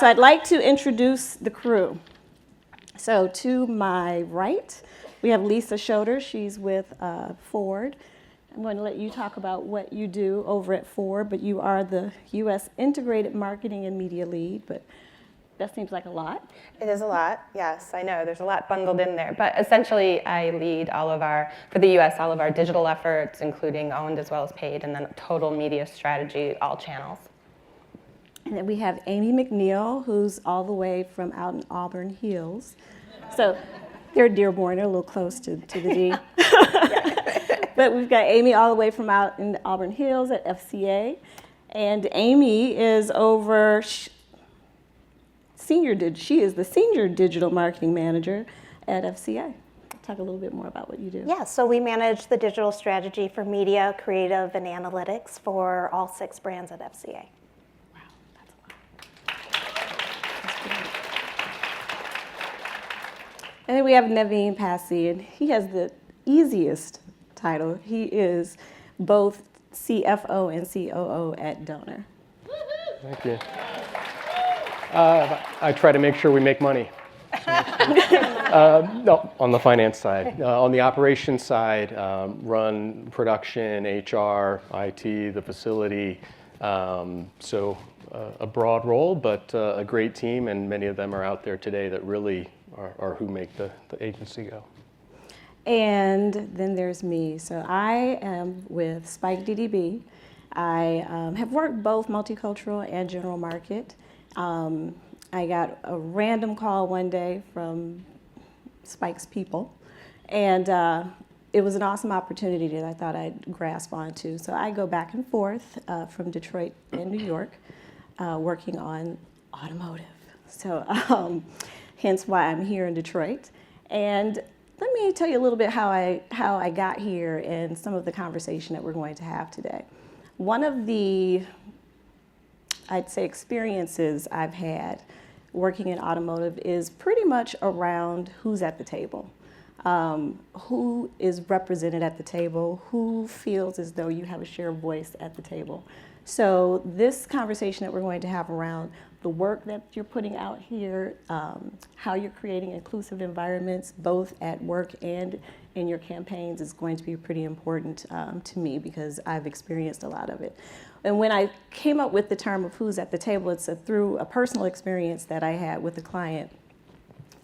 So I'd like to introduce the crew. So to my right, we have Lisa Schroeder. She's with Ford. I'm going to let you talk about what you do over at Ford, but you are the U.S. Integrated Marketing and Media Lead, but that seems like a lot. It is a lot, yes, I know. There's a lot bundled in there. But essentially, I lead for the U.S., all of our digital efforts, including owned as well as paid, and then total media strategy, all channels. And then we have Amy McNeil, who's all the way from out in Auburn Hills. So they're Dearborn, they're a little close to the D. But we've got Amy all the way from out in Auburn Hills at FCA. And Amy is she is the Senior Digital Marketing Manager at FCA. Talk a little bit more about what you do. Yeah, so we manage the digital strategy for media, creative, and analytics for all 6 brands at FCA. Wow, that's a lot. That's great. And then we have Naveen Passy, and he has the easiest title. He is both CFO and COO at Donor. Thank you. I try to make sure we make money. No, on the finance side. On the operations side, run production, HR, IT, the facility. So a broad role, but a great team, and many of them are out there today that really are who make the agency go. And then there's me. So I am with Spike DDB. I have worked both multicultural and general market. I got a random call one day from Spike's people, and it was an awesome opportunity that I thought I'd grasp onto. So I go back and forth from Detroit and New York, working on automotive. So hence why I'm here in Detroit. And let me tell you a little bit how I got here and some of the conversation that we're going to have today. One of the, I'd say, experiences I've had working in automotive is pretty much around who's at the table, who is represented at the table, who feels as though you have a share of voice at the table. So this conversation that we're going to have around the work that you're putting out here, how you're creating inclusive environments, both at work and in your campaigns, is going to be pretty important to me because I've experienced a lot of it. And when I came up with the term of who's at the table, it's through a personal experience that I had with a client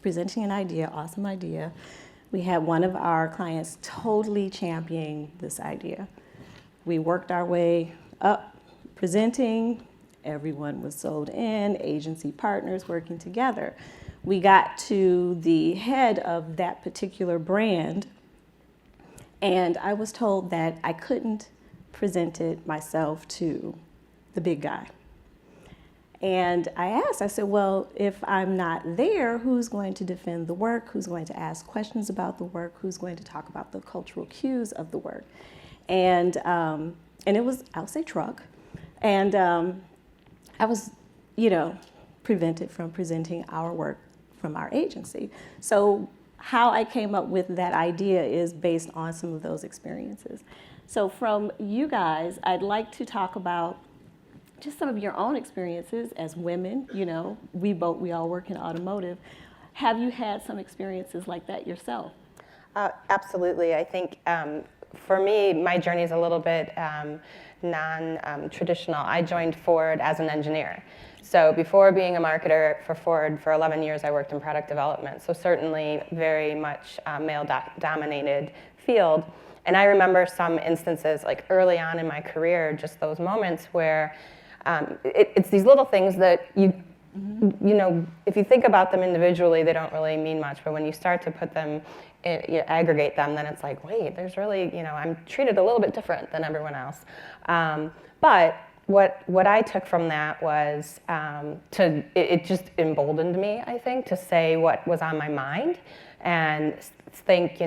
presenting an idea, awesome idea. We had one of our clients totally championing this idea. We worked our way up, presenting. Everyone was sold in, agency partners working together. We got to the head of that particular brand, and I was told that I couldn't present it myself to the big guy. And I said, well, if I'm not there, who's going to defend the work? Who's going to ask questions about the work? Who's going to talk about the cultural cues of the work? And it was, I'll say, truck. And I was, prevented from presenting our work from our agency. So how I came up with that idea is based on some of those experiences. So from you guys, I'd like to talk about just some of your own experiences as women. We all work in automotive. Have you had some experiences like that yourself? Absolutely. I think for me, my journey is a little bit non-traditional. I joined Ford as an engineer. So before being a marketer for Ford for 11 years, I worked in product development. So certainly very much male-dominated field. And I remember some instances, like early on in my career, just those moments where it's these little things that if you think about them individually, they don't really mean much. But when you start to put them, aggregate them, then it's like, wait, there's really, I'm treated a little bit different than everyone else. But what I took from that was it just emboldened me, I think, to say what was on my mind and think,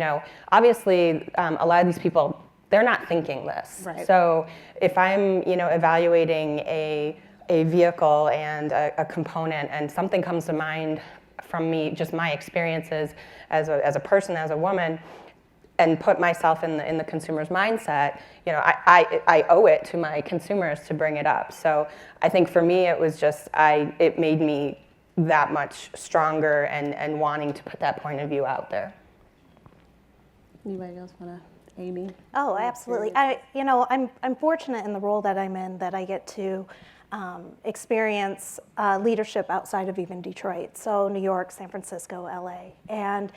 obviously a lot of these people, they're not thinking this. Right. So if I'm, evaluating a vehicle and a component and something comes to mind from me, just my experiences as a person, as a woman, and put myself in the consumer's mindset, you know, I owe it to my consumers to bring it up. So I think for me, it was just, it made me that much stronger and wanting to put that point of view out there. Anybody else want to, Amy? Oh, absolutely. I'm fortunate in the role that I'm in that I get to experience leadership outside of even Detroit. So New York, San Francisco, LA. And,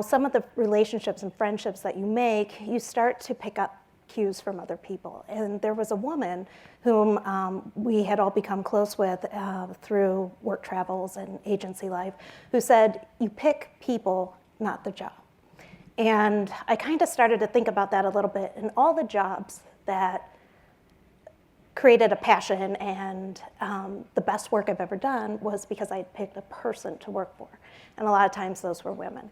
some of the relationships and friendships that you make, you start to pick up cues from other people. And there was a woman whom we had all become close with through work travels and agency life, who said, you pick people, not the job. And I kind of started to think about that a little bit, and all the jobs that created a passion and the best work I've ever done was because I picked a person to work for. And a lot of times those were women.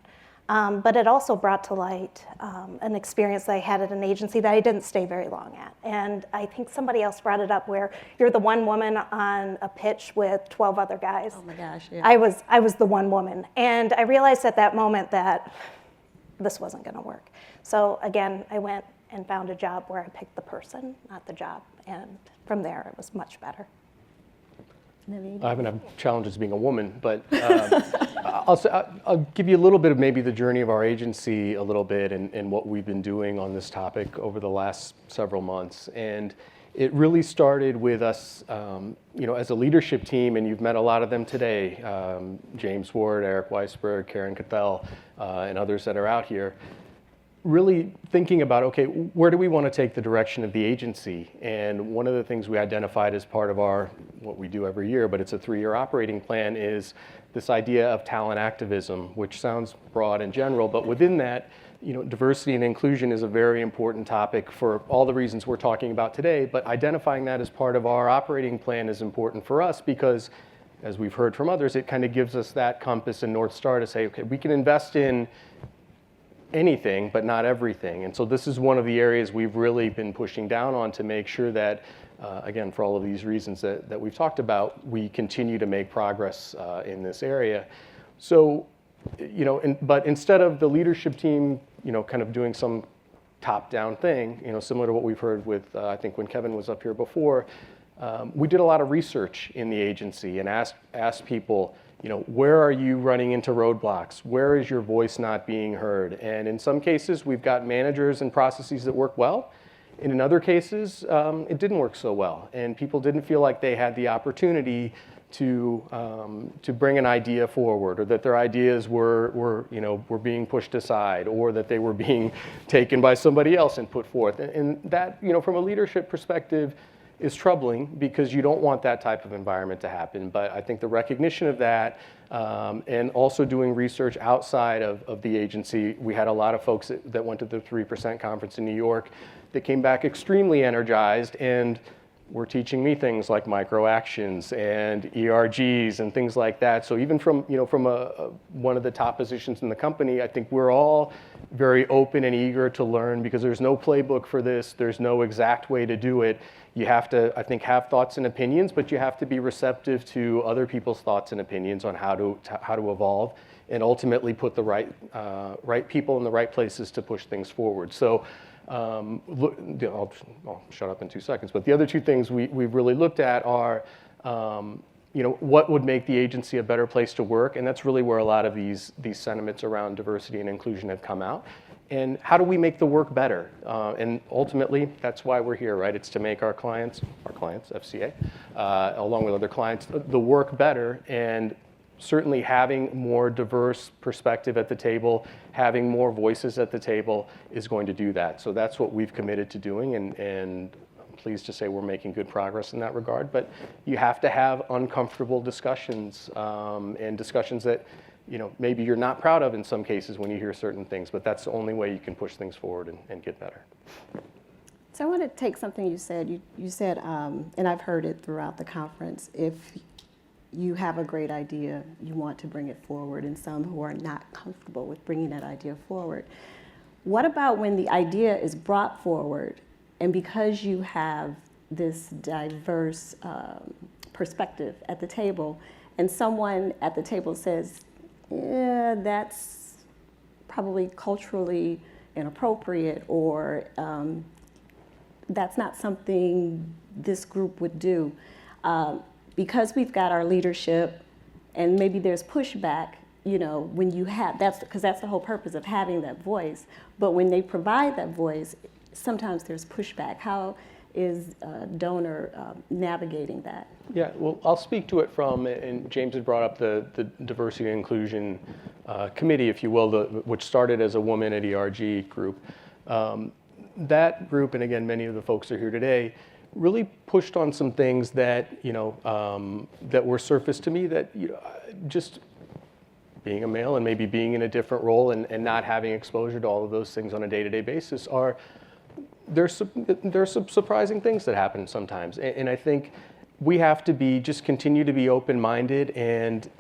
But it also brought to light an experience that I had at an agency that I didn't stay very long at. And I think somebody else brought it up where you're the one woman on a pitch with 12 other guys. Oh my gosh, yeah. I was the one woman. And I realized at that moment that this wasn't going to work. So again, I went and found a job where I picked the person, not the job. And from there, it was much better. Naveed? I haven't had challenges being a woman, but I'll give you a little bit of maybe the journey of our agency a little bit and what we've been doing on this topic over the last several months. And it really started with us, as a leadership team, and you've met a lot of them today, James Ward, Eric Weisberg, Karen Cathell, and others that are out here, really thinking about, okay, where do we want to take the direction of the agency? And one of the things we identified as part of what we do every year, but it's a 3-year operating plan, is this idea of talent activism, which sounds broad and general, but within that, diversity and inclusion is a very important topic for all the reasons we're talking about today, but identifying that as part of our operating plan is important for us because, as we've heard from others, it kind of gives us that compass and North Star to say, okay, we can invest in anything, but not everything. And so this is one of the areas we've really been pushing down on to make sure that, again, for all of these reasons that we've talked about, we continue to make progress in this area. So, but instead of the leadership team, kind of doing some top-down thing, similar to what we've heard with, I think when Kevin was up here before, we did a lot of research in the agency and asked people, where are you running into roadblocks? Where is your voice not being heard? And in some cases, we've got managers and processes that work well. And in other cases, it didn't work so well. And people didn't feel like they had the opportunity to bring an idea forward, or that their ideas were being pushed aside, or that they were being taken by somebody else and put forth. And that, from a leadership perspective, is troubling because you don't want that type of environment to happen. But I think the recognition of that and also doing research outside of the agency, we had a lot of folks that went to the 3% conference in New York that came back extremely energized and were teaching me things like micro actions and ERGs and things like that. So even from one of the top positions in the company, I think we're all very open and eager to learn because there's no playbook for this. There's no exact way to do it. You have to, I think, have thoughts and opinions, but you have to be receptive to other people's thoughts and opinions on how to evolve and ultimately put the right people in the right places to push things forward. So I'll shut up in 2 seconds, but the other two things we've really looked at are, what would make the agency a better place to work, and that's really where a lot of these sentiments around diversity and inclusion have come out. And how do we make the work better? And ultimately, that's why we're here, right? It's to make our clients, FCA, along with other clients, the work better. And certainly having more diverse perspective at the table, having more voices at the table is going to do that. So that's what we've committed to doing, and I'm pleased to say we're making good progress in that regard. But you have to have uncomfortable discussions and discussions that maybe you're not proud of in some cases when you hear certain things, but that's the only way you can push things forward and get better. So I want to take something you said. You said, and I've heard it throughout the conference, if you have a great idea, you want to bring it forward, and some who are not comfortable with bringing that idea forward. What about when the idea is brought forward, and because you have this diverse perspective at the table, and someone at the table says, yeah, that's probably culturally inappropriate, or that's not something this group would do. Because we've got our leadership, and maybe there's pushback, when you have, because that's the whole purpose of having that voice. But when they provide that voice, sometimes there's pushback. How is donor navigating that? Yeah, well, I'll speak to it from, and James had brought up the diversity and inclusion committee, if you will, which started as a woman at ERG group. That group, and again, many of the folks are here today, really pushed on some things that that were surfaced to me that just being a male and maybe being in a different role and not having exposure to all of those things on a day-to-day basis there's some surprising things that happen sometimes, and I think we have to just continue to be open-minded and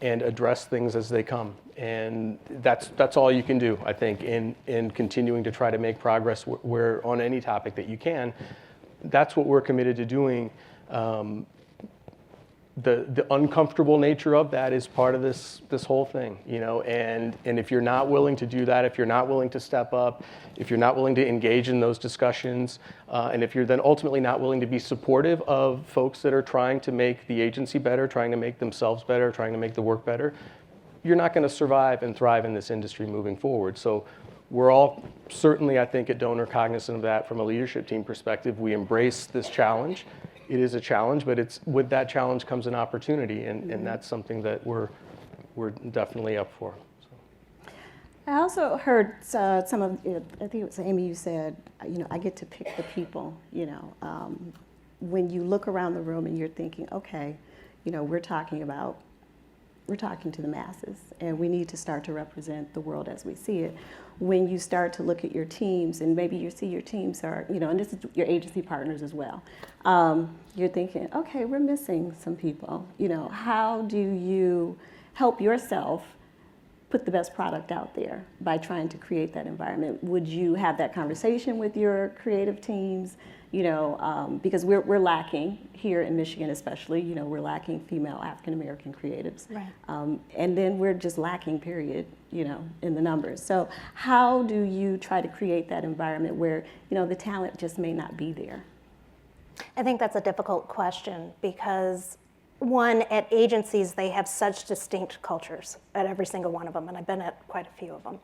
address things as they come, and that's all you can do, I think, in continuing to try to make progress where on any topic that you can. That's what we're committed to doing. The uncomfortable nature of that is part of this whole thing, and if you're not willing to do that, if you're not willing to step up, if you're not willing to engage in those discussions, and if you're then ultimately not willing to be supportive of folks that are trying to make the agency better, trying to make themselves better, trying to make the work better, you're not going to survive and thrive in this industry moving forward. So we're all certainly, I think, at Donor cognizant of that from a leadership team perspective. We embrace this challenge. It is a challenge, but with that challenge comes an opportunity, and that's something that we're definitely up for. So. I also heard some of, I think it was Amy, you said, I get to pick the people, when you look around the room and you're thinking, okay, we're talking to the masses, and we need to start to represent the world as we see it. When you start to look at your teams, and maybe you see your teams are, and this is your agency partners as well, you're thinking, okay, we're missing some people. How do you help yourself put the best product out there by trying to create that environment? Would you have that conversation with your creative teams? Because we're lacking here in Michigan, especially. We're lacking female African American creatives, right. And then we're just lacking, period. In the numbers. So how do you try to create that environment where the talent just may not be there? I think that's a difficult question because, one, at agencies they have such distinct cultures at every single one of them, and I've been at quite a few of them.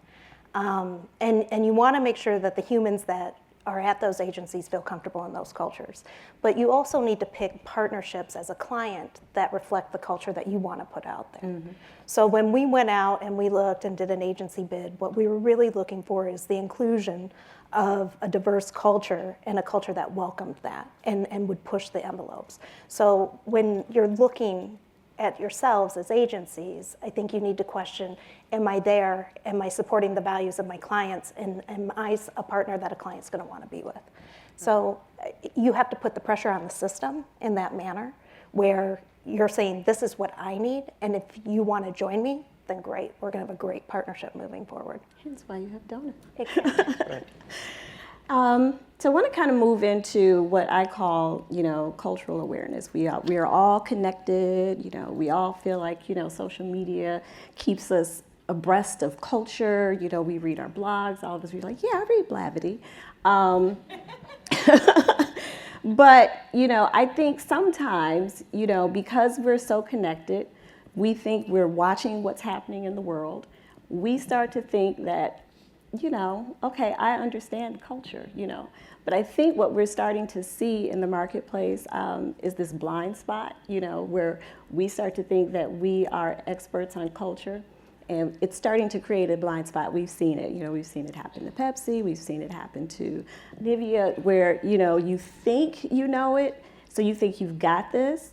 And you want to make sure that the humans that are at those agencies feel comfortable in those cultures. But you also need to pick partnerships as a client that reflect the culture that you want to put out there. Mm-hmm. So when we went out and we looked and did an agency bid, what we were really looking for is the inclusion of a diverse culture and a culture that welcomed that and would push the envelopes. So when you're looking at yourselves as agencies, I think you need to question, am I there? Am I supporting the values of my clients? And am I a partner that a client's going to want to be with? So you have to put the pressure on the system in that manner where you're saying, this is what I need, and if you want to join me, then great. We're going to have a great partnership moving forward. Hence why you have donors. Exactly. So I want to kind of move into what I call, cultural awareness. We are all connected. We all feel like, social media keeps us abreast of culture. We read our blogs. All of us, we're like, yeah, I read Blavity. But, I think sometimes, because we're so connected, we think we're watching what's happening in the world. We start to think that, okay, I understand culture, But I think what we're starting to see in the marketplace is this blind spot, where we start to think that we are experts on culture. And it's starting to create a blind spot. We've seen it. We've seen it happen to Pepsi. We've seen it happen to Nivea, where, you think you know it, so you think you've got this,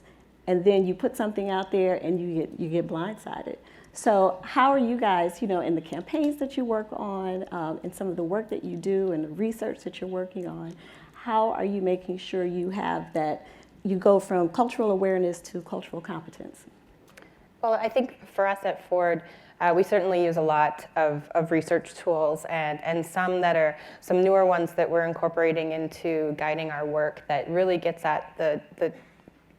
and then you put something out there and you get blindsided. So how are you guys, in the campaigns that you work on, and some of the work that you do and the research that you're working on, how are you making sure you have that, you go from cultural awareness to cultural competence? Well, I think for us at Ford, we certainly use a lot of research tools and some that are some newer ones that we're incorporating into guiding our work that really gets at the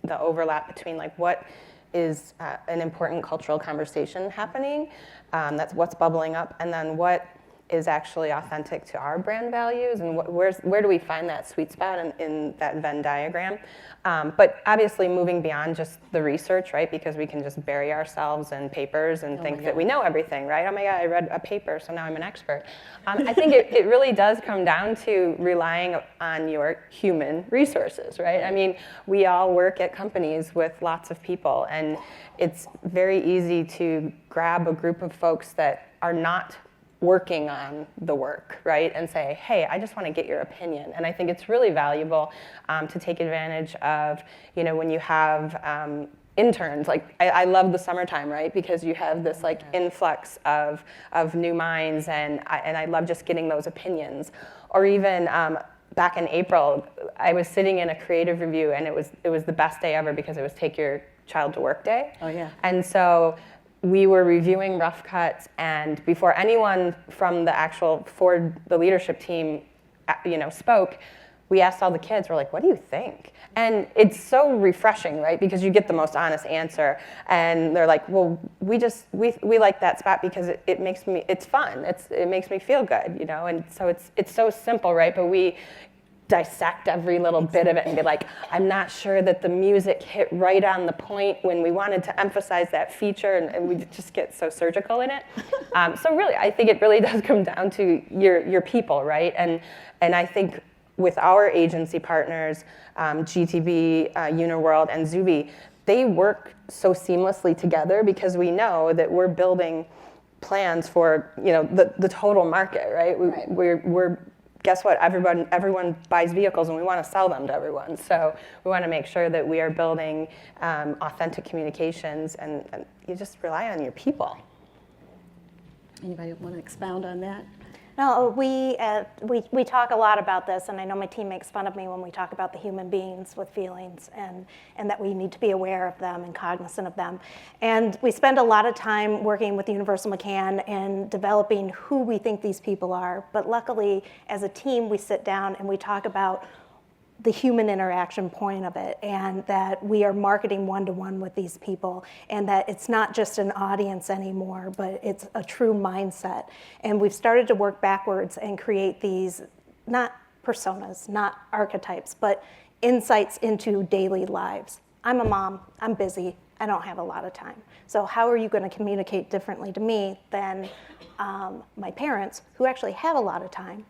overlap between like what is an important cultural conversation happening, that's what's bubbling up, and then what is actually authentic to our brand values, and where do we find that sweet spot in that Venn diagram. But obviously moving beyond just the research, right? Because we can just bury ourselves in papers and think that we know everything, right? Oh my God, I read a paper, so now I'm an expert. I think it really does come down to relying on your human resources, right? I mean, we all work at companies with lots of people, and it's very easy to grab a group of folks that are not working on the work, right? And say, hey, I just want to get your opinion. And I think it's really valuable to take advantage of, when you have interns. Like, I love the summertime, right? Because you have this like influx of new minds, and I love just getting those opinions. Or even back in April, I was sitting in a creative review, and it was the best day ever because it was Take Your Child to Work Day. Oh yeah. And so we were reviewing rough cuts, and before anyone from the actual Ford, the leadership team, spoke, we asked all the kids, we're like, what do you think? And it's so refreshing, right? Because you get the most honest answer, and they're like, well, we like that spot because it makes me, it's fun, it makes me feel good, and so it's so simple, right? But we dissect every little bit of it and be like, I'm not sure that the music hit right on the point when we wanted to emphasize that feature, and we just get so surgical in it. So really, I think it really does come down to your people, right? And I think with our agency partners, GTB, Uniworld, and Zuby, they work so seamlessly together because we know that we're building plans for the total market, right? We're guess what? Everyone buys vehicles, and we want to sell them to everyone. So we want to make sure that we are building authentic communications, and you just rely on your people. Anybody want to expound on that? No, we talk a lot about this, and I know my team makes fun of me when we talk about the human beings with feelings, and that we need to be aware of them and cognizant of them. And we spend a lot of time working with Universal McCann and developing who we think these people are. But luckily, as a team, we sit down and we talk about the human interaction point of it, and that we are marketing one-to-one with these people, and that it's not just an audience anymore, but it's a true mindset. And we've started to work backwards and create these, not personas, not archetypes, but insights into daily lives. I'm a mom, I'm busy, I don't have a lot of time. So how are you going to communicate differently to me than my parents, who actually have a lot of time?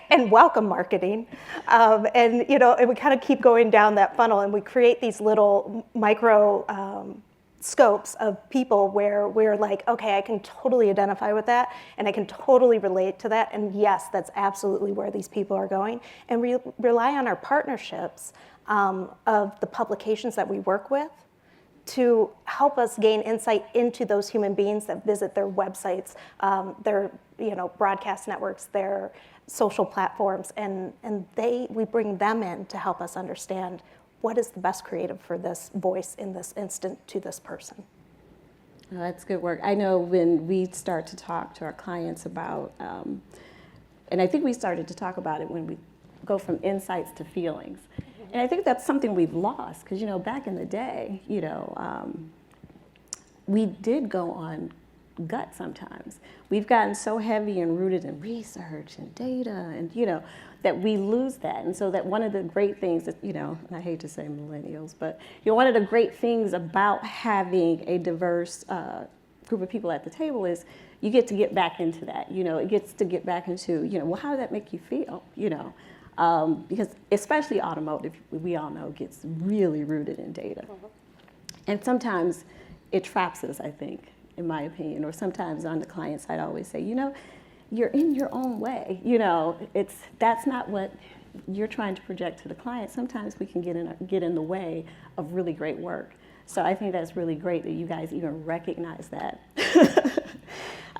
And welcome marketing, and we kind of keep going down that funnel, and we create these little micro scopes of people where we're like, okay, I can totally identify with that, and I can totally relate to that, and yes, that's absolutely where these people are going, and we rely on our partnerships of the publications that we work with to help us gain insight into those human beings that visit their websites, their broadcast networks, their social platforms, and we bring them in to help us understand what is the best creative for this voice in this instant to this person. Oh, that's good work. I know when we start to talk to our clients about, and I think we started to talk about it when we go from insights to feelings. And I think that's something we've lost because, back in the day, we did go on gut sometimes. We've gotten so heavy and rooted in research and data and, that we lose that. And so that one of the great things that, and I hate to say millennials, but, one of the great things about having a diverse group of people at the table is you get to get back into that. It gets to get back into, well, how did that make you feel, because especially automotive, we all know, gets really rooted in data. Mm-hmm. And sometimes it traps us, I think, in my opinion, or sometimes on the client side, I always say, you're in your own way. That's not what you're trying to project to the client. Sometimes we can get in the way of really great work. So I think that's really great that you guys even recognize that.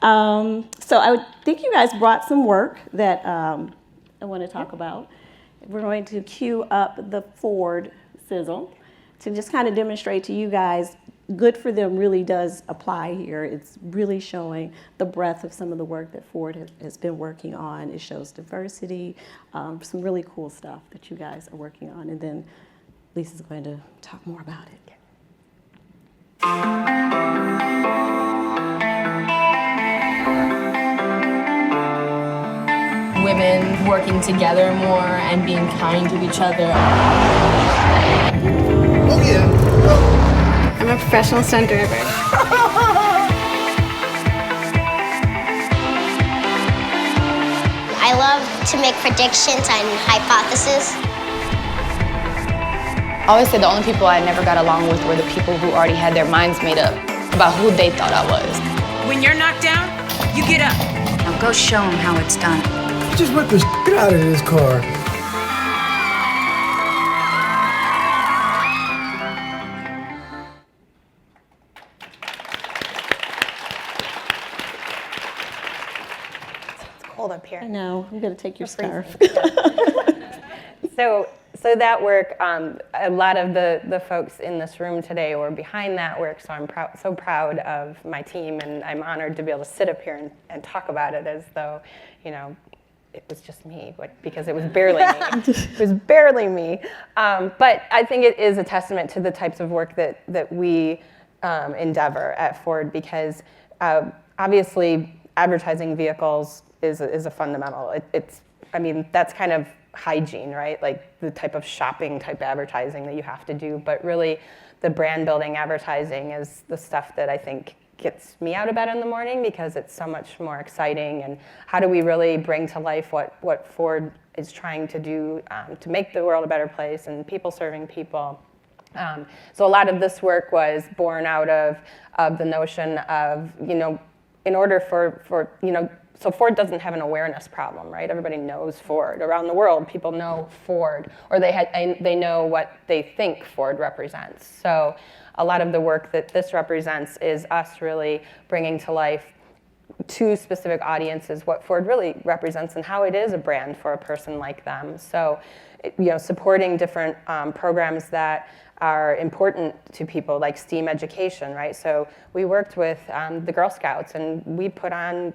So I think you guys brought some work that I want to talk about. We're going to cue up the Ford sizzle to just kind of demonstrate to you guys, good for them really does apply here. It's really showing the breadth of some of the work that Ford has been working on. It shows diversity, some really cool stuff that you guys are working on. And then Lisa's going to talk more about it. women working together more and being kind to each other. Oh yeah. I'm a professional stunt driver. I love to make predictions and hypotheses. I always say the only people I never got along with were the people who already had their minds made up about who they thought I was. When you're knocked down, you get up. Now go show them how it's done. Just whip the shit out of this car. It's cold up here. I know, I'm gonna take your scarf. So that work, a lot of the folks in this room today were behind that work, so I'm so proud of my team, and I'm honored to be able to sit up here and talk about it as though, you know, it was just me, because it was barely me. It was barely me. But I think it is a testament to the types of work that we endeavor at Ford, because obviously advertising vehicles is a fundamental. I mean, that's kind of hygiene, right? Like the type of shopping type advertising that you have to do. But really, the brand building advertising is the stuff that I think gets me out of bed in the morning, because it's so much more exciting. And how do we really bring to life what Ford is trying to do to make the world a better place and people serving people? So a lot of this work was born out of the notion of, you know, in order for you know, so Ford doesn't have an awareness problem, right? Everybody knows Ford. Around the world, people know Ford, or they know what they think Ford represents. So a lot of the work that this represents is us really bringing to life to specific audiences what Ford really represents and how it is a brand for a person like them. So, you know, supporting different programs that are important to people, like STEAM education, right? So we worked with the Girl Scouts, and we put on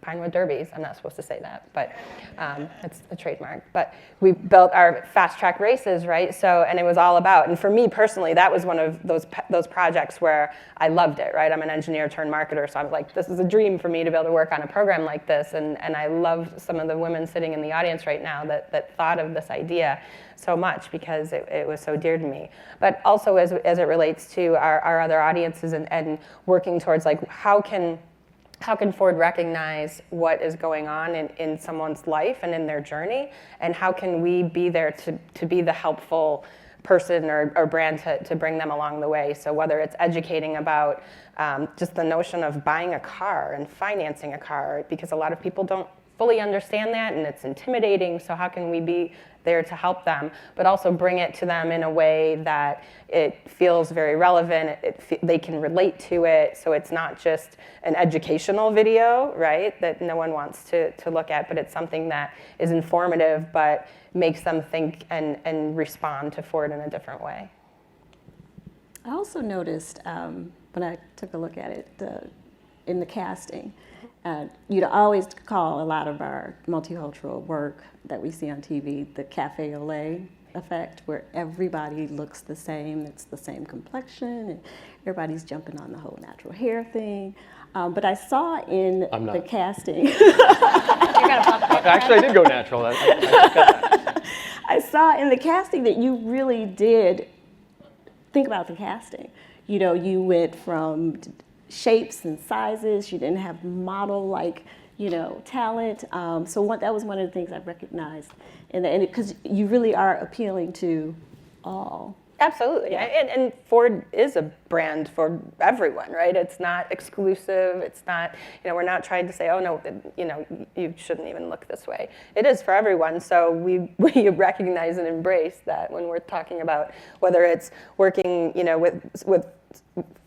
Pinewood Derbies. I'm not supposed to say that, but it's a trademark. But we built our fast track races, right? So, and it was all about, and for me personally, that was one of those projects where I loved it, right? I'm an engineer turned marketer, so I was like, this is a dream for me to be able to work on a program like this. And I love some of the women sitting in the audience right now that thought of this idea so much, because it was so dear to me. But also as it relates to our other audiences and working towards, like, how can Ford recognize what is going on in someone's life and in their journey, and how can we be there to be the helpful person or brand to bring them along the way? So whether it's educating about just the notion of buying a car and financing a car, because a lot of people don't fully understand that and it's intimidating, so how can we be there to help them, but also bring it to them in a way that it feels very relevant, they can relate to it, so it's not just an educational video, right, that no one wants to look at, but it's something that is informative but makes them think and respond to Ford in a different way. I also noticed when I took a look at it in the casting, you'd always call a lot of our multicultural work that we see on TV the cafe au lait effect, where everybody looks the same, it's the same complexion, and everybody's jumping on the whole natural hair thing. But I saw in the casting. Actually, I did go natural. I saw in the casting that you really did think about the casting. You know, you went from shapes and sizes. You didn't have model-like, you know, talent. So that was one of the things I recognized, because you really are appealing to all. Absolutely, yeah. And Ford is a brand for everyone, right? It's not exclusive. It's not, you know, we're not trying to say, oh no, you know, you shouldn't even look this way. It is for everyone. So we recognize and embrace that when we're talking about whether it's working, you know, with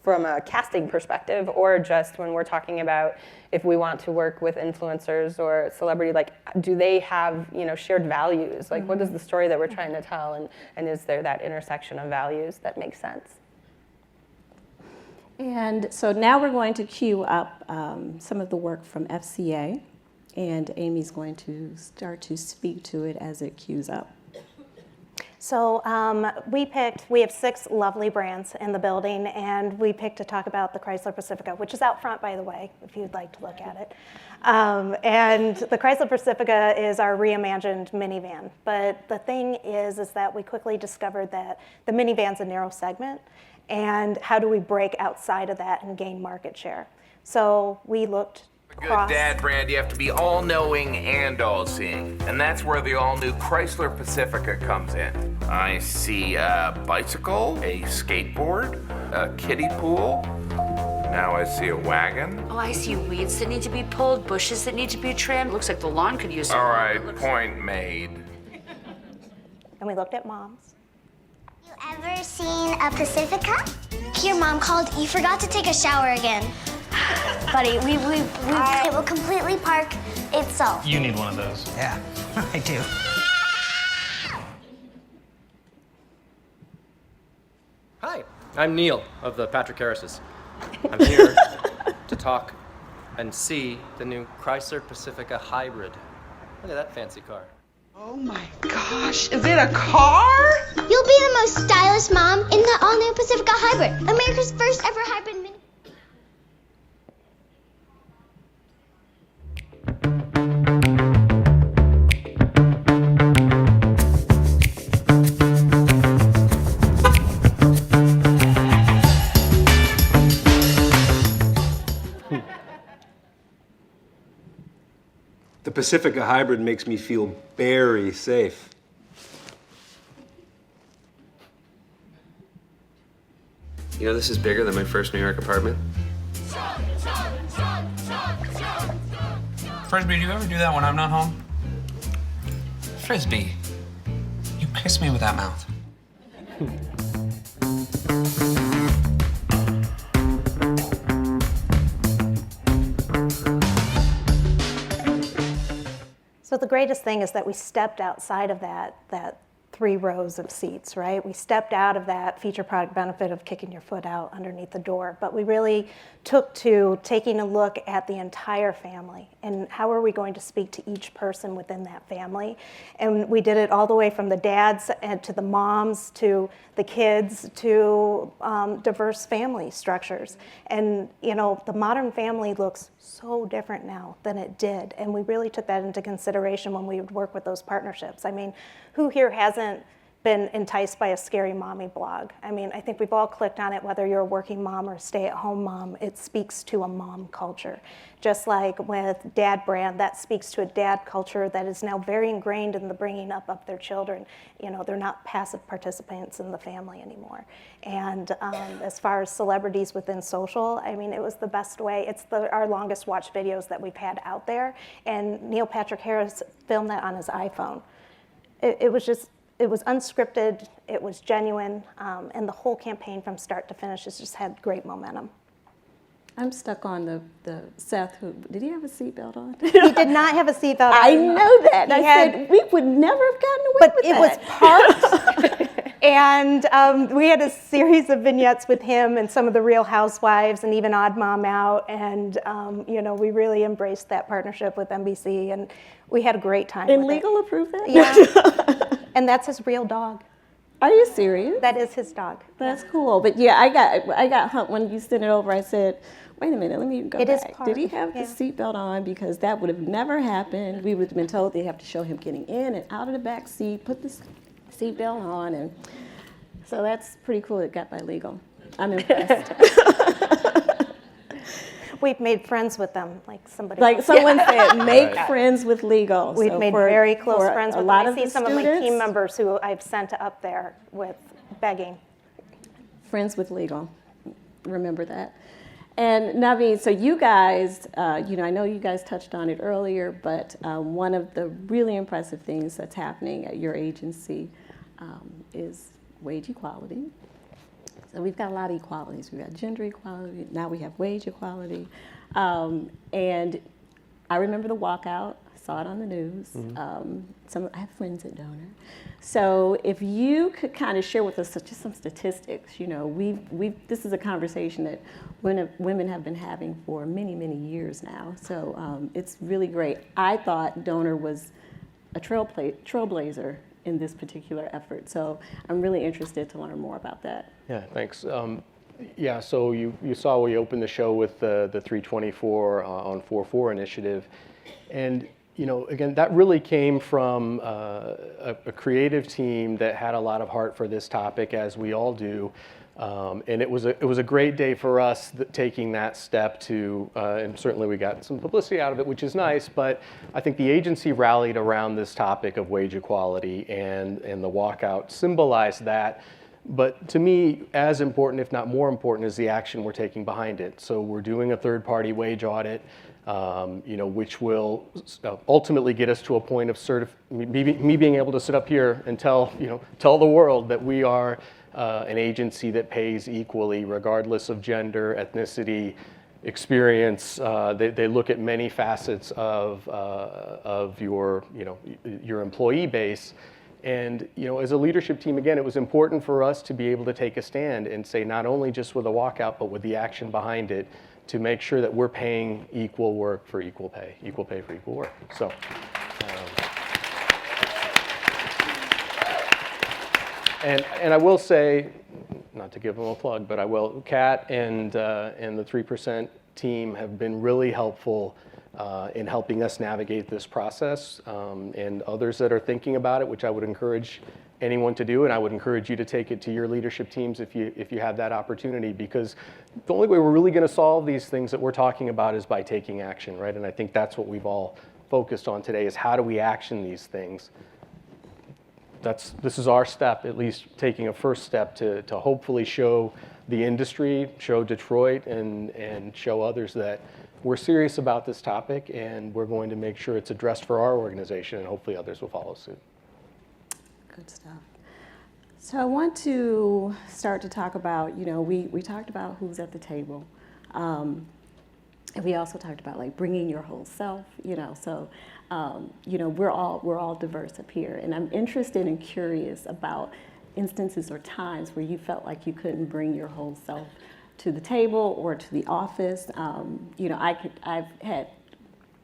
from a casting perspective, or just when we're talking about if we want to work with influencers or celebrity, like, do they have, you know, shared values? Like, what is the story that we're trying to tell, and is there that intersection of values that makes sense? And so now we're going to cue up some of the work from FCA, and Amy's going to start to speak to it as it cues up. So we have 6 lovely brands in the building, and we picked to talk about the Chrysler Pacifica, which is out front, by the way, if you'd like to look at it. And the Chrysler Pacifica is our reimagined minivan. But the thing is that we quickly discovered that the minivan's a narrow segment, and how do we break outside of that and gain market share? So we looked Good dad brand, you have to be all-knowing and all-seeing. And that's where the all-new Chrysler Pacifica comes in. I see a bicycle, a skateboard, a kiddie pool. Now I see a wagon. Oh, I see weeds that need to be pulled, bushes that need to be trimmed. Looks like the lawn could use some. All right, point made. And we looked at moms. You ever seen a Pacifica? Here, Mom called. You forgot to take a shower again. Buddy, it will completely park itself. You need one of those. Yeah, I do. Hi, I'm Neil of the Patrick Harris's. I'm here to talk and see the new Chrysler Pacifica Hybrid. Look at that fancy car. Oh my gosh, is it a car? You'll be the most stylish mom in the all-new Pacifica Hybrid, America's first ever hybrid mini. The Pacifica Hybrid makes me feel very safe. You know, this is bigger than my first New York apartment. Frisbee, do you ever do that when I'm not home? Frisbee, you kiss me with that mouth. So the greatest thing is that we stepped outside of that 3 rows of seats, right? We stepped out of that feature product benefit of kicking your foot out underneath the door, but we really took to taking a look at the entire family and how are we going to speak to each person within that family. And we did it all the way from the dads and to the moms to the kids to diverse family structures. And you know, the modern family looks so different now than it did, and we really took that into consideration when we would work with those partnerships. I mean, who here hasn't been enticed by a scary mommy blog? I mean, I think we've all clicked on it, whether you're a working mom or a stay-at-home mom. It speaks to a mom culture. Just like with Dad Brand, that speaks to a dad culture that is now very ingrained in the bringing up of their children. You know, they're not passive participants in the family anymore. And as far as celebrities within social, I mean, it was the best way. It's our longest watched videos that we've had out there. And Neil Patrick Harris filmed that on his iPhone. It was unscripted, it was genuine, and the whole campaign from start to finish has just had great momentum. I'm stuck on the Seth who, did he have a seatbelt on? He did not have a seatbelt on. I know that. I said, we would never have gotten away with that. But it was parked, and we had a series of vignettes with him and some of the Real Housewives and even Odd Mom Out, and you know, we really embraced that partnership with NBC, and we had a great time And with legal it. approved that? Yeah, and that's his real dog. Are you serious? That is his dog. That's cool. But yeah, I got humped when you sent it over. I said, wait a minute, let me go It is back. part, Did he have the yeah. seatbelt on? Because that would have never happened. We would have been told they have to show him getting in and out of the back seat, put the seatbelt on, and so that's pretty cool. It got by legal. I'm impressed. We've made friends with them, like somebody. Like else. someone said, make friends with legal. We've So made for very close for friends a with lot them. of I see the some of my students, team members who I've sent up there with begging. Friends with legal. Remember that. And Naveen, so you guys, you know, I know you guys touched on it earlier, but one of the really impressive things that's happening at your agency is wage equality. So we've got a lot of equalities. We've got gender equality, now we have wage equality. And I remember the walkout, I saw it on the news. Mm-hmm. I have friends at Donor. So if you could kind of share with us just some statistics, you know, this is a conversation that women have been having for many, many years now. So it's really great. I thought Donor was a trailblazer in this particular effort. So I'm really interested to learn more about that. Yeah, thanks. Yeah, so you saw we opened the show with the 324 on 4-4 initiative. And again, that really came from a creative team that had a lot of heart for this topic, as we all do. And it was a great day for us taking that step to, and certainly we got some publicity out of it, which is nice, but I think the agency rallied around this topic of wage equality, and the walkout symbolized that. But to me, as important, if not more important, is the action we're taking behind it. So we're doing a third-party wage audit, which will ultimately get us to a point of me being able to sit up here and tell the world that we are an agency that pays equally, regardless of gender, ethnicity, experience. They look at many facets of your employee base. And as a leadership team, again, it was important for us to be able to take a stand and say, not only just with a walkout, but with the action behind it, to make sure that we're paying equal work for equal pay for equal work. So. And I will say, not to give them a plug, but I will, Kat and the 3% team have been really helpful in helping us navigate this process, and others that are thinking about it, which I would encourage anyone to do, and I would encourage you to take it to your leadership teams if you have that opportunity, because the only way we're really going to solve these things that we're talking about is by taking action, right? And I think that's what we've all focused on today, is how do we action these things. This is our step, at least taking a first step to hopefully show the industry, show Detroit, and show others that we're serious about this topic, and we're going to make sure it's addressed for our organization, and hopefully others will follow suit. Good stuff. So I want to start to talk about, we talked about who's at the table. And we also talked about like bringing your whole self, so, we're all diverse up here. And I'm interested and curious about instances or times where you felt like you couldn't bring your whole self to the table or to the office. I've had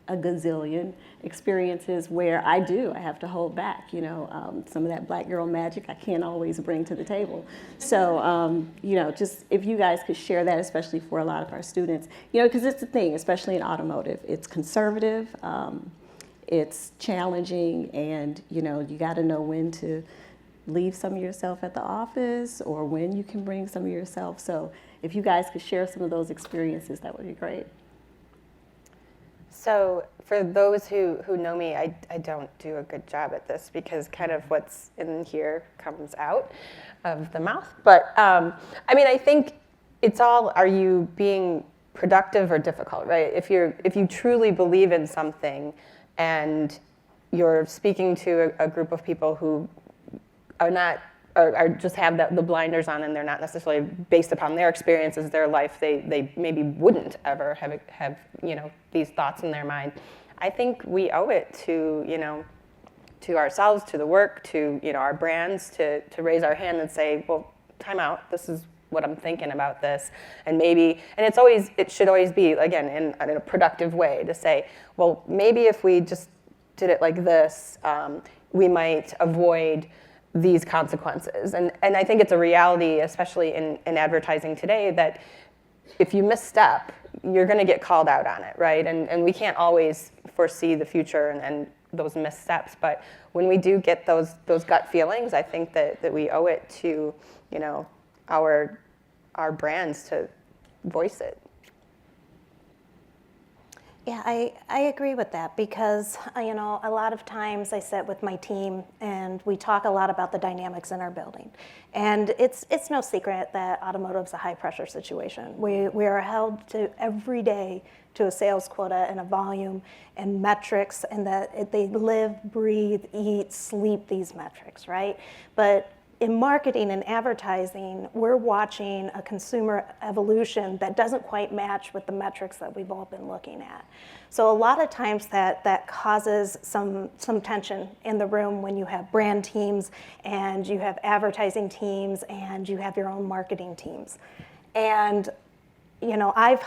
a gazillion experiences where I have to hold back, some of that black girl magic I can't always bring to the table. So, just if you guys could share that, especially for a lot of our students, because it's the thing, especially in automotive, it's conservative, it's challenging, and, you got to know when to leave some of yourself at the office or when you can bring some of yourself. So if you guys could share some of those experiences, that would be great. So for those who know me, I don't do a good job at this, because kind of what's in here comes out of the mouth. But I think it's all, are you being productive or difficult, right? If you truly believe in something and you're speaking to a group of people who are not, or just have the blinders on, and they're not necessarily based upon their experiences, their life, they maybe wouldn't ever have these thoughts in their mind. I think we owe it to to ourselves, to the work, to our brands, to raise our hand and say, well, time out, this is what I'm thinking about this. And it should always be, again, in a productive way, to say, well, maybe if we just did it like this, we might avoid these consequences. And I think it's a reality, especially in advertising today, that if you misstep, you're going to get called out on it, right? And we can't always foresee the future and those missteps, but when we do get those gut feelings, I think that we owe it to our brands to voice it. Yeah, I agree with that, because a lot of times I sit with my team and we talk a lot about the dynamics in our building. And it's no secret that automotive's a high pressure situation. We are held to every day to a sales quota and a volume and metrics, and that they live, breathe, eat, sleep these metrics, right? But in marketing and advertising, we're watching a consumer evolution that doesn't quite match with the metrics that we've all been looking at. So a lot of times that causes some tension in the room when you have brand teams and you have advertising teams and you have your own marketing teams. And I've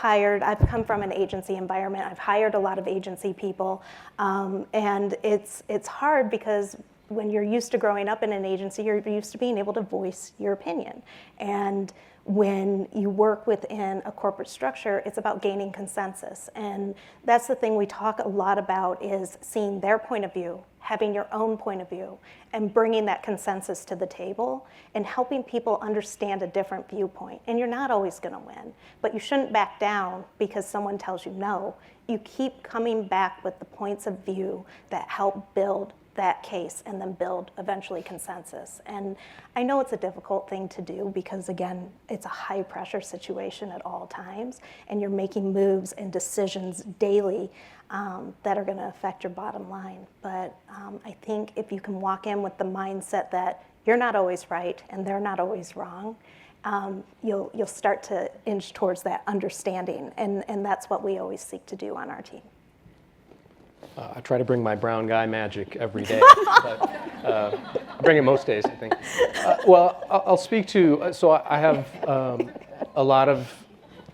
come from an agency environment. I've hired a lot of agency people, and it's hard because when you're used to growing up in an agency, you're used to being able to voice your opinion. And when you work within a corporate structure, it's about gaining consensus. And that's the thing we talk a lot about, is seeing their point of view, having your own point of view, and bringing that consensus to the table and helping people understand a different viewpoint. And you're not always going to win, but you shouldn't back down because someone tells you no. You keep coming back with the points of view that help build that case and then build eventually consensus. And I know it's a difficult thing to do because, again, it's a high pressure situation at all times, and you're making moves and decisions daily that are going to affect your bottom line. But I think if you can walk in with the mindset that you're not always right and they're not always wrong, you'll start to inch towards that understanding, and that's what we always seek to do on our team. I try to bring my brown guy magic every day, but I bring it most days, I think. Well, I'll speak to, so I have a lot of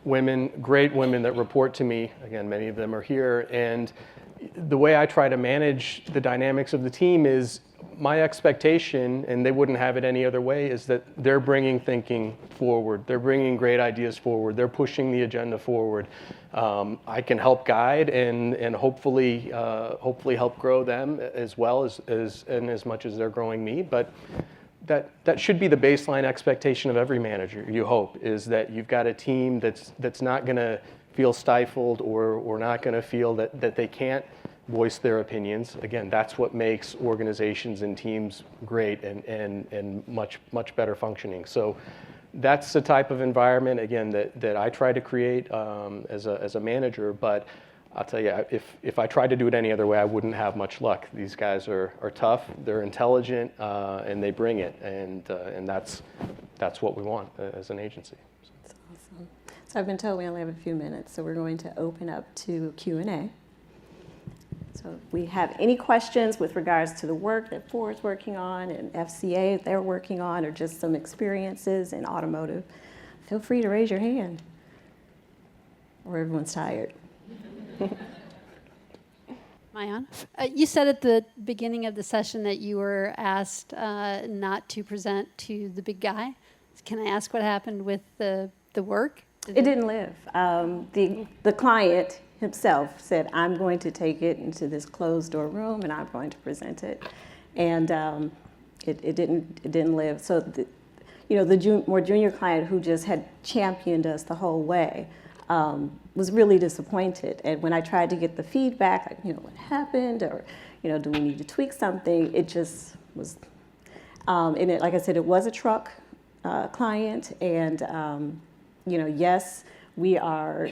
women, great women that report to me. Again, many of them are here, and the way I try to manage the dynamics of the team is my expectation, and they wouldn't have it any other way, is that they're bringing thinking forward. They're bringing great ideas forward. They're pushing the agenda forward. I can help guide and hopefully help grow them as well and as much as they're growing me. But that should be the baseline expectation of every manager, you hope, is that you've got a team that's not going to feel stifled or not going to feel that they can't voice their opinions. Again, that's what makes organizations and teams great and much better functioning. So that's the type of environment, again, that I try to create as a manager. But I'll tell you, if I tried to do it any other way, I wouldn't have much luck. These guys are tough, they're intelligent, and they bring it, and that's what we want as an agency. That's awesome. So I've been told we only have a few minutes, so we're going to open up to Q&A. So if we have any questions with regards to the work that Ford's working on and FCA they're working on, or just some experiences in automotive, feel free to raise your hand, or everyone's tired. Am I on? You said at the beginning of the session that you were asked not to present to the big guy. Can I ask what happened with the work? It didn't live. The client himself said, I'm going to take it into this closed door room and I'm going to present it. And it didn't live. So the more junior client who just had championed us the whole way was really disappointed. And when I tried to get the feedback, like, what happened, or, do we need to tweak something? It just was, and it, like I said, it was a truck client. And, yes, we are,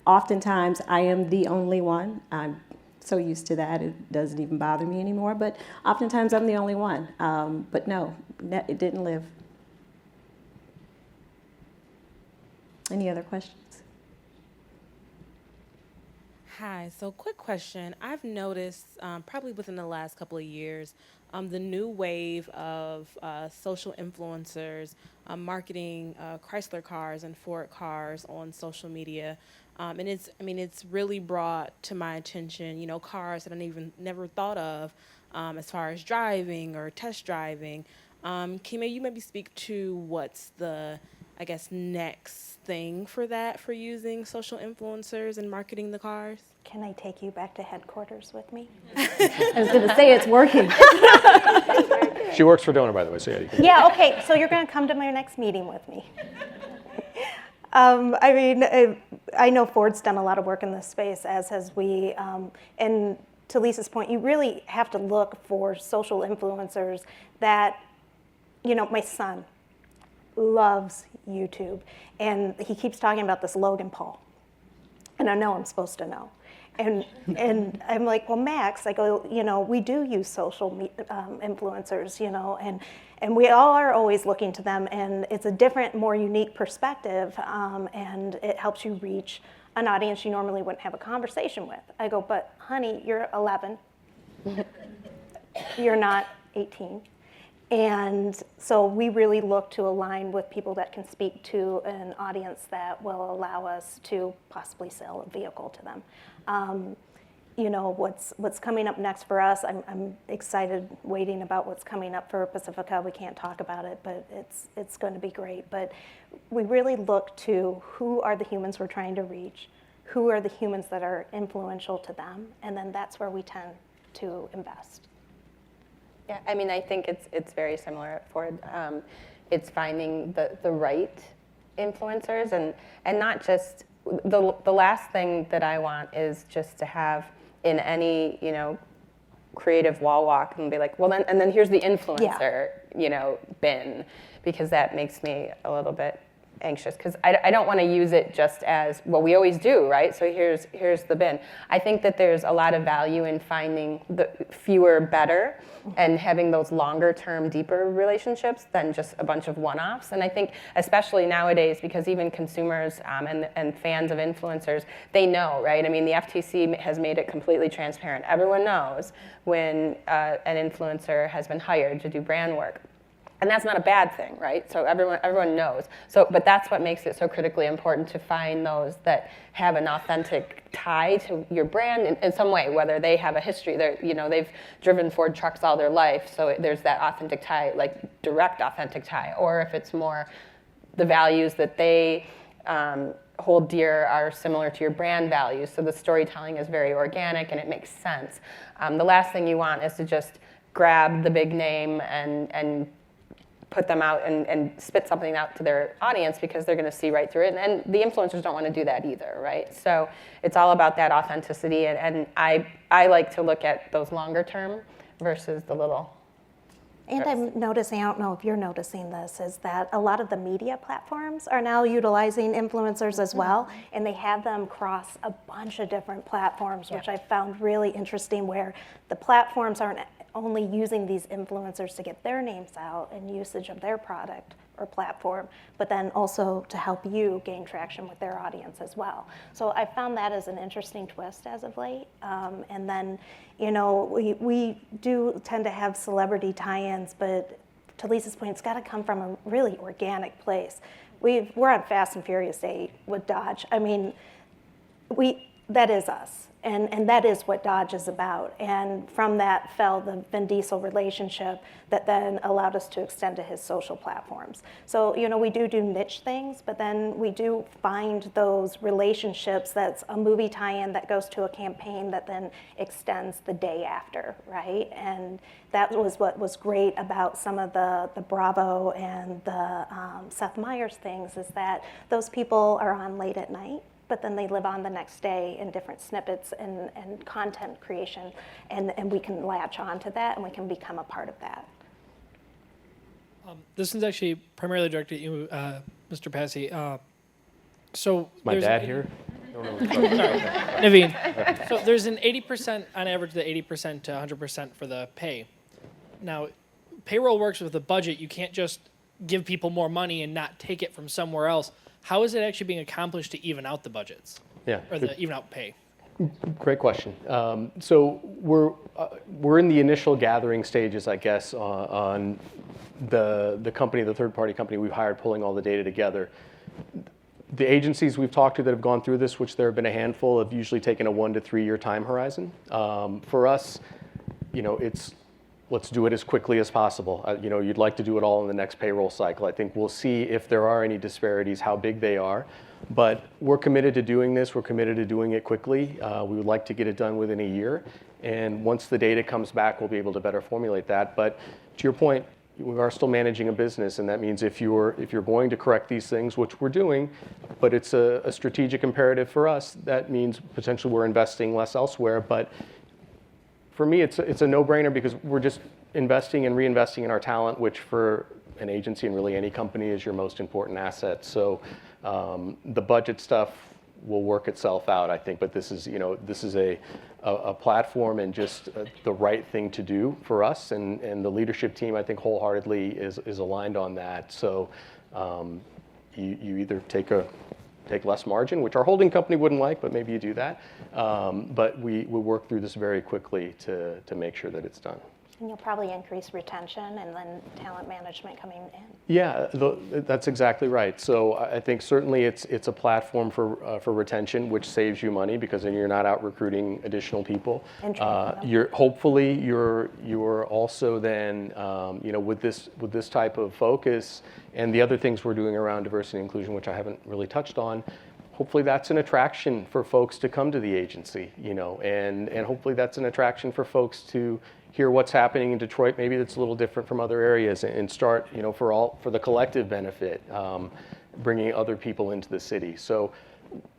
oftentimes I am the only one. I'm so used to that, it doesn't even bother me anymore. But oftentimes I'm the only one. But no, it didn't live. Any other questions? Hi, so quick question. I've noticed probably within the last couple of years, the new wave of social influencers marketing Chrysler cars and Ford cars on social media. And it's really brought to my attention, cars that I never thought of as far as driving or test driving. Can you maybe speak to what's the, next thing for using social influencers and marketing the cars? Can I take you back to headquarters with me? I was going to say it's working. She works for Donor, by the way, so yeah. You can. Yeah, okay, so you're going to come to my next meeting with me. I know Ford's done a lot of work in this space, as has we. And to Lisa's point, you really have to look for social influencers that, my son loves YouTube. And he keeps talking about this Logan Paul. And I know I'm supposed to know. And I'm like, well, Max, I go, we do use social influencers, and we all are always looking to them, and it's a different, more unique perspective, and it helps you reach an audience you normally wouldn't have a conversation with. I go, but honey, you're 11. You're not 18. And so we really look to align with people that can speak to an audience that will allow us to possibly sell a vehicle to them. what's coming up next for us. I'm excited waiting about what's coming up for Pacifica. We can't talk about it, but it's going to be great. But we really look to who are the humans we're trying to reach, who are the humans that are influential to them, and then that's where we tend to invest. Yeah, I mean, I think it's very similar at Ford. It's finding the right influencers and not just the last thing that I want is just to have in any creative wall walk and be like, well then here's the influencer bin, because that makes me a little bit anxious, because I don't want to use it just as, well, we always do, right? So here's the bin. I think that there's a lot of value in finding the fewer better and having those longer term, deeper relationships than just a bunch of one-offs. And I think especially nowadays, because even consumers and fans of influencers, they know, right? I mean, the FTC has made it completely transparent. Everyone knows when an influencer has been hired to do brand work. And that's not a bad thing, right? So everyone knows. So, but that's what makes it so critically important to find those that have an authentic tie to your brand in some way, whether they have a history, they've driven Ford trucks all their life, so there's that authentic tie, like direct authentic tie, or if it's more the values that they hold dear are similar to your brand values, so the storytelling is very organic and it makes sense. The last thing you want is to just grab the big name and put them out and spit something out to their audience, because they're going to see right through it. And the influencers don't want to do that either, right? So it's all about that authenticity. And I like to look at those longer term versus the little. And I'm noticing, I don't know if you're noticing this, is that a lot of the media platforms are now utilizing influencers as well, and they have them cross a bunch of different platforms, which I found really interesting, where the platforms aren't only using these influencers to get their names out and usage of their product or platform, but then also to help you gain traction with their audience as well. So I found that as an interesting twist as of late. And then, we do tend to have celebrity tie-ins, but to Lisa's point, it's got to come from a really organic place. We're on Fast and Furious 8 with Dodge. I mean, that is us. And that is what Dodge is about. And from that fell the Vin Diesel relationship that then allowed us to extend to his social platforms. So, we do niche things, but then we do find those relationships that's a movie tie-in that goes to a campaign that then extends the day after, right? And that was what was great about some of the Bravo and the Seth Meyers things, is that those people are on late at night, but then they live on the next day in different snippets and content creation, and we can latch on to that and we can become a part of that. This is actually primarily directed at you, Mr. Passy. So my dad here? Naveen. So there's an 80%, on average, the 80% to 100% for the pay. Now, payroll works with a budget. You can't just give people more money and not take it from somewhere else. How is it actually being accomplished to even out the budgets? Yeah. Or even out pay? Great question. So we're in the initial gathering stages, I guess, on the company, the third-party company we've hired, pulling all the data together. The agencies we've talked to that have gone through this, which there have been a handful, have usually taken a 1 to 3 year time horizon. For us, it's let's do it as quickly as possible. You'd like to do it all in the next payroll cycle. I think we'll see if there are any disparities, how big they are. But we're committed to doing this. We're committed to doing it quickly. We would like to get it done within a year. And once the data comes back, we'll be able to better formulate that. But to your point, we are still managing a business, and that means if you're going to correct these things, which we're doing, but it's a strategic imperative for us, that means potentially we're investing less elsewhere. But for me, it's a no-brainer, because we're just investing and reinvesting in our talent, which for an agency and really any company is your most important asset. So the budget stuff will work itself out, I think. But this is a platform and just the right thing to do for us, and the leadership team, I think, wholeheartedly is aligned on that. So you either take less margin, which our holding company wouldn't like, but maybe you do that. But we work through this very quickly to make sure that it's done. And you'll probably increase retention and then talent management coming in. Yeah, that's exactly right. So I think certainly it's a platform for retention, which saves you money because then you're not out recruiting additional people. You're also then with this type of focus and the other things we're doing around diversity and inclusion, which I haven't really touched on. Hopefully that's an attraction for folks to come to the agency, and hopefully that's an attraction for folks to hear what's happening in Detroit, maybe that's a little different from other areas, and start, for the collective benefit, bringing other people into the city. So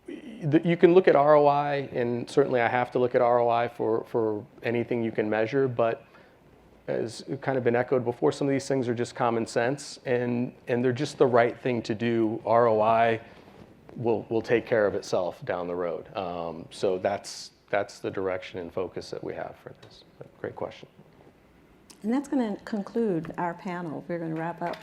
you can look at ROI, and certainly I have to look at ROI for anything you can measure, but as kind of been echoed before, some of these things are just common sense, and they're just the right thing to do. ROI will take care of itself down the road. So that's the direction and focus that we have for this. Great question. And that's going to conclude our panel. We're going to wrap up.